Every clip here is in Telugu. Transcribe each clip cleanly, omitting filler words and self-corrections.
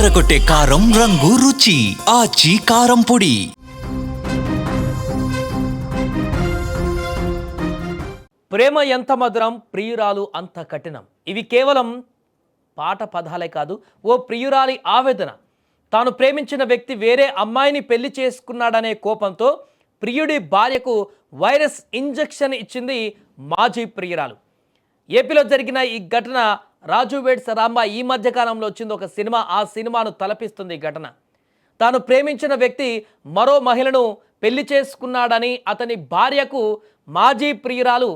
అదరగొట్టే కారం రంగు రుచి ఆచి కారం పొడి. ప్రేమ ఎంత మధురం, ప్రియురాలు అంత కఠినం. ఇవి కేవలం పాట పదాలే కాదు, ఓ ప్రియురాలి ఆవేదన. తాను ప్రేమించిన వ్యక్తి వేరే అమ్మాయిని పెళ్లి చేసుకున్నాడనే కోపంతో ప్రియుడి భార్యకు వైరస్ ఇంజెక్షన్ ఇచ్చింది మాజీ ప్రియురాలు. ఏపీలో జరిగిన ఈ ఘటన రాజు వెడ్స్ రాంబా ఈ మధ్య కాలంలో వచ్చింది ఒక సినిమా. ఆ సినిమాను తలపిస్తుంది ఈ ఘటన. తాను ప్రేమించిన వ్యక్తి మరో మహిళను పెళ్లి చేసుకున్నాడని అతని భార్యకు మాజీ ప్రియురాలు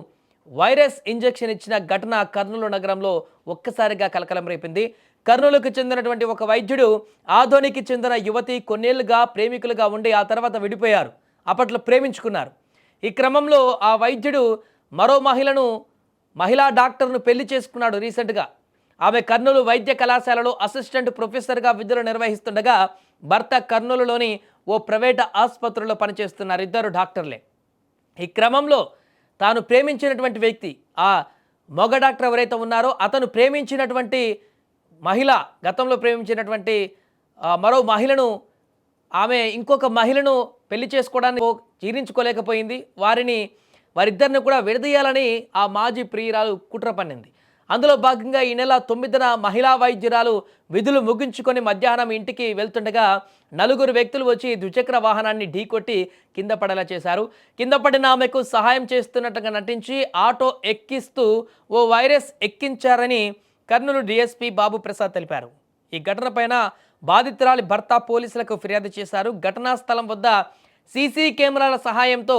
వైరస్ ఇంజెక్షన్ ఇచ్చిన ఘటన కర్నూలు నగరంలో ఒక్కసారిగా కలకలం రేపింది. కర్నూలుకు చెందినటువంటి ఒక వైద్యుడు ఆదోనికి చెందిన యువతి కొన్నేళ్లుగా ప్రేమికులుగా ఉండి ఆ తర్వాత విడిపోయారు. అప్పట్లో ప్రేమించుకున్నారు. ఈ క్రమంలో ఆ వైద్యుడు మరో మహిళా డాక్టర్ను పెళ్లి చేసుకున్నాడు రీసెంట్గా. ఆమె కర్నూలు వైద్య కళాశాలలో అసిస్టెంట్ ప్రొఫెసర్గా విధులు నిర్వహిస్తుండగా భర్త కర్నూలులోని ఓ ప్రైవేట్ ఆసుపత్రిలో పనిచేస్తున్నారు. ఇద్దరు డాక్టర్లే. ఈ క్రమంలో తాను ప్రేమించినటువంటి వ్యక్తి, ఆ మగ డాక్టర్ ఎవరైతే ఉన్నారో అతను ప్రేమించినటువంటి మహిళ, గతంలో ప్రేమించినటువంటి మరో మహిళను, ఆమె ఇంకొక మహిళను పెళ్లి చేసుకోవడానికి జీర్ణించుకోలేకపోయింది. వారిద్దరిని కూడా విడదీయాలని ఆ మాజీ ప్రియురాలు కుట్ర పన్నింది. అందులో భాగంగా ఈ నెల 9న మహిళా వైద్యురాలు విధులు ముగించుకొని మధ్యాహ్నం ఇంటికి వెళ్తుండగా నలుగురు వ్యక్తులు వచ్చి ద్విచక్ర వాహనాన్ని ఢీకొట్టి కింద పడేలా చేశారు. కింద పడిన ఆమెకు సహాయం చేస్తున్నట్టుగా నటించి ఆటో ఎక్కిస్తూ ఓ వైరస్ ఎక్కించారని కర్నూలు డీఎస్పీ బాబు ప్రసాద్ తెలిపారు. ఈ ఘటనపైన బాధితురాలి భర్త పోలీసులకు ఫిర్యాదు చేశారు. ఘటనా స్థలం వద్ద సీసీ కెమెరాల సహాయంతో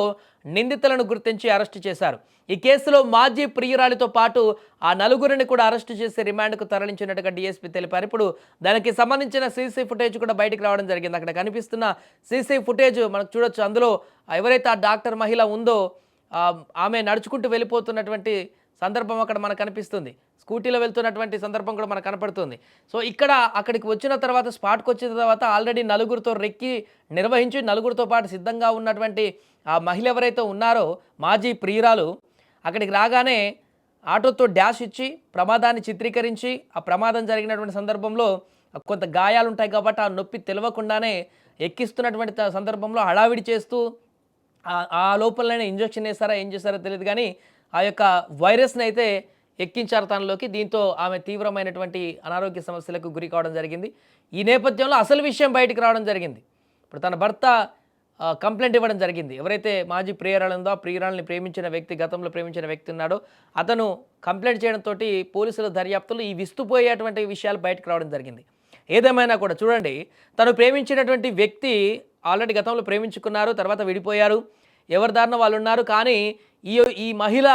నిందితులను గుర్తించి అరెస్టు చేశారు. ఈ కేసులో మాజీ ప్రియురాలితో పాటు ఆ నలుగురిని కూడా అరెస్టు చేసి రిమాండ్కు తరలించినట్టుగా డీఎస్పీ తెలిపారు. ఇప్పుడు దానికి సంబంధించిన సీసీ ఫుటేజ్ కూడా బయటికి రావడం జరిగింది. అక్కడ కనిపిస్తున్న సీసీ ఫుటేజ్ మనకు చూడొచ్చు. అందులో ఎవరైతే ఆ డాక్టర్ మహిళ ఉందో ఆమె నడుచుకుంటూ వెళ్ళిపోతున్నటువంటి సందర్భం అక్కడ మనకు కనిపిస్తుంది. స్కూటీలో వెళ్తున్నటువంటి సందర్భం కూడా మనకు కనపడుతుంది. సో అక్కడికి వచ్చిన తర్వాత, స్పాట్కి వచ్చిన తర్వాత ఆల్రెడీ నలుగురితో రెక్కి నిర్వహించి నలుగురితో పాటు సిద్ధంగా ఉన్నటువంటి ఆ మహిళ ఎవరైతే ఉన్నారో మాజీ ప్రియురాలు అక్కడికి రాగానే ఆటోతో డాష్ ఇచ్చి ప్రమాదాన్ని చిత్రీకరించి, ఆ ప్రమాదం జరిగినటువంటి సందర్భంలో కొంత గాయాలు ఉంటాయి కాబట్టి ఆ నొప్పి తెలియకుండానే ఎక్కిస్తున్నటువంటి సందర్భంలో హడావిడి చేస్తూ ఆ లోపలనే ఇంజెక్షన్ వేస్తారా ఏం చేస్తారో తెలియదు కానీ ఆ యొక్క వైరస్ని అయితే ఎక్కించారు తనలోకి. దీంతో ఆమె తీవ్రమైనటువంటి అనారోగ్య సమస్యలకు గురి కావడం జరిగింది. ఈ నేపథ్యంలో అసలు విషయం బయటికి రావడం జరిగింది. ఇప్పుడు తన భర్త కంప్లైంట్ ఇవ్వడం జరిగింది. ఎవరైతే మాజీ ప్రియురాలు ఉందో, ఆ ప్రియురాలని ప్రేమించిన వ్యక్తి, గతంలో ప్రేమించిన వ్యక్తి ఉన్నాడో అతను కంప్లైంట్ చేయడంతో పోలీసుల దర్యాప్తులు ఈ విస్తుపోయేటువంటి విషయాలు బయటకు రావడం జరిగింది. ఏదేమైనా కూడా చూడండి, తను ప్రేమించినటువంటి వ్యక్తి ఆల్రెడీ గతంలో ప్రేమించుకున్నారు, తర్వాత విడిపోయారు, ఎవరి దారిన వాళ్ళు ఉన్నారు. కానీ ఈ మహిళ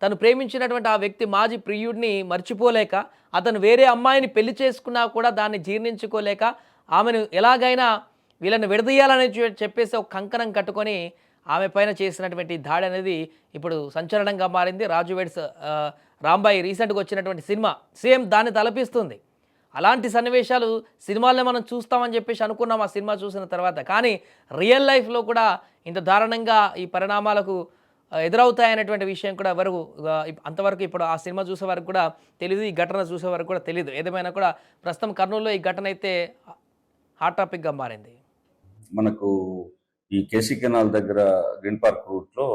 తను ప్రేమించినటువంటి ఆ వ్యక్తి మాజీ ప్రియుడిని మర్చిపోలేక, అతను వేరే అమ్మాయిని పెళ్లి చేసుకున్నా కూడా దాన్ని జీర్ణించుకోలేక ఆమెను ఎలాగైనా వీళ్ళని విడదీయాలని చెప్పేసి ఒక కంకణం కట్టుకొని ఆమె పైన చేసినటువంటి దాడి అనేది ఇప్పుడు సంచలనంగా మారింది. రాజు వెడ్స్ రాంబాయి రీసెంట్గా వచ్చినటువంటి సినిమా సేమ్ దాన్ని తలపిస్తుంది. అలాంటి సన్నివేశాలు సినిమాల్లో మనం చూస్తామని చెప్పేసి అనుకున్నాం ఆ సినిమా చూసిన తర్వాత. కానీ రియల్ లైఫ్లో కూడా ఇంత దారుణంగా ఈ పరిణామాలకు ఎదురవుతాయనేటువంటి విషయం కూడా అంతవరకు ఇప్పుడు ఆ సినిమా చూసే వరకు కూడా తెలియదు, ఈ ఘటన చూసే వరకు కూడా తెలియదు. ఏదేమైనా కూడా ప్రస్తుతం కర్నూలులో ఈ ఘటన అయితే హాట్ టాపిక్గా మారింది. మనకు ఈ కేసీ కెనాల్ దగ్గర గ్రీన్ పార్క్ రూట్లో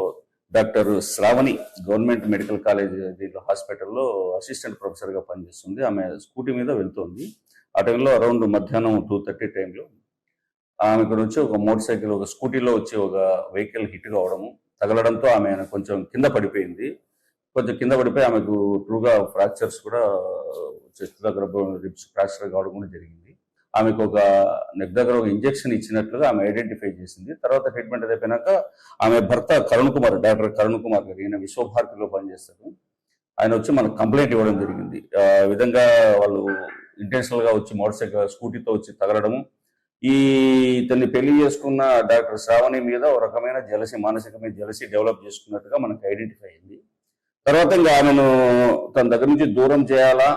doctor Shravani government medical college హాస్పిటల్లో అసిస్టెంట్ ప్రొఫెసర్గా పనిచేస్తుంది. ఆమె స్కూటీ మీద వెళ్తుంది. ఆ టైంలో అరౌండ్ మధ్యాహ్నం 2:30 టైంలో ఆమె ఇక్కడ వచ్చి ఒక మోటార్ సైకిల్, ఒక స్కూటీలో వచ్చి ఒక వెహికల్ హిట్ కావడము, తగలడంతో ఆమె కొంచెం కింద పడిపోయింది. కింద పడిపోయి ఆమెకు ట్రూగా ఫ్రాక్చర్స్ కూడా, చెస్ట్ దగ్గర రిబ్స్ ఫ్రాక్చర్ కావడం కూడా జరిగింది. ఆమెకు ఒక నెక్ దగ్గర ఒక ఇంజెక్షన్ ఇచ్చినట్లుగా ఆమె ఐడెంటిఫై చేసింది. తర్వాత ట్రీట్మెంట్ అయిపోయినాక ఆమె భర్త డాక్టర్ కరుణ్ కుమార్ గారు, ఈయన విశ్వభారతిలో పనిచేస్తారు, ఆయన వచ్చి మనకు కంప్లైంట్ ఇవ్వడం జరిగింది. ఆ విధంగా వాళ్ళు ఇంటెన్షనల్ గా వచ్చి మోటార్ సైకిల్ స్కూటీతో వచ్చి తగలడము, ఇతన్ని పెళ్లి చేసుకున్న డాక్టర్ శ్రావణి మీద ఒక రకమైన మానసికమైన జలసి డెవలప్ చేసుకున్నట్టుగా మనకు ఐడెంటిఫై అయింది. తర్వాత ఇంకా ఆమెను తన దగ్గర నుంచి దూరం చేయాలా,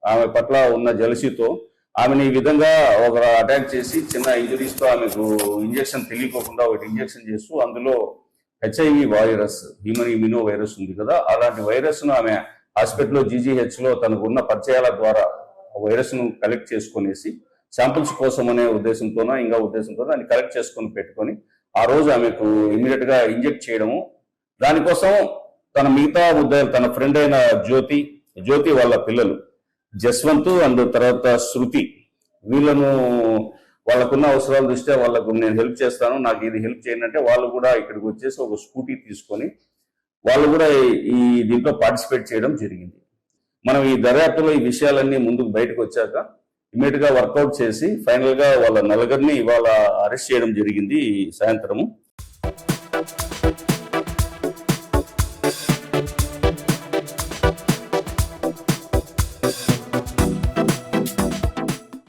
ఆమె పట్ల ఉన్న జలసితో ఆమెను ఈ విధంగా ఒక అటాక్ చేసి చిన్న ఇంజరీస్తో ఆమెకు ఇంజెక్షన్ తెలియకోకుండా ఒకటి ఇంజెక్షన్ చేస్తూ అందులో HIV virus, human immuno virus ఉంది కదా, అలాంటి వైరస్ను ఆమె హాస్పిటల్లో జీజీహెచ్లో తనకు ఉన్న పరిచయాల ద్వారా వైరస్ను కలెక్ట్ చేసుకునేసి శాంపుల్స్ కోసం అనే ఉద్దేశంతోనో ఇంకా ఉద్దేశంతోనో దాన్ని కలెక్ట్ చేసుకొని పెట్టుకొని ఆ రోజు ఆమెకు ఇమీడియట్ గా ఇంజెక్ట్ చేయడము, దానికోసం తన మిగతా ముద్దాయిలు తన ఫ్రెండ్ అయిన జ్యోతి వాళ్ళ పిల్లలు జస్వంత్ అండ్ తర్వాత శృతి, వీళ్ళను వాళ్ళకున్న అవసరాల దృష్ట్యా వాళ్ళకు నేను హెల్ప్ చేస్తాను, నాకు ఇది హెల్ప్ చేయండి అంటే వాళ్ళు కూడా ఇక్కడికి వచ్చేసి ఒక స్కూటీ తీసుకొని వాళ్ళు కూడా ఈ దీంట్లో పార్టిసిపేట్ చేయడం జరిగింది. మనం ఈ దర్యాప్తులో ఈ విషయాలన్నీ ముందుకు బయటకు వచ్చాక ఇమీడియట్ గా వర్కౌట్ చేసి ఫైనల్ గా వాళ్ళ నలుగురిని ఇవాళ అరెస్ట్ చేయడం జరిగింది సాయంత్రము.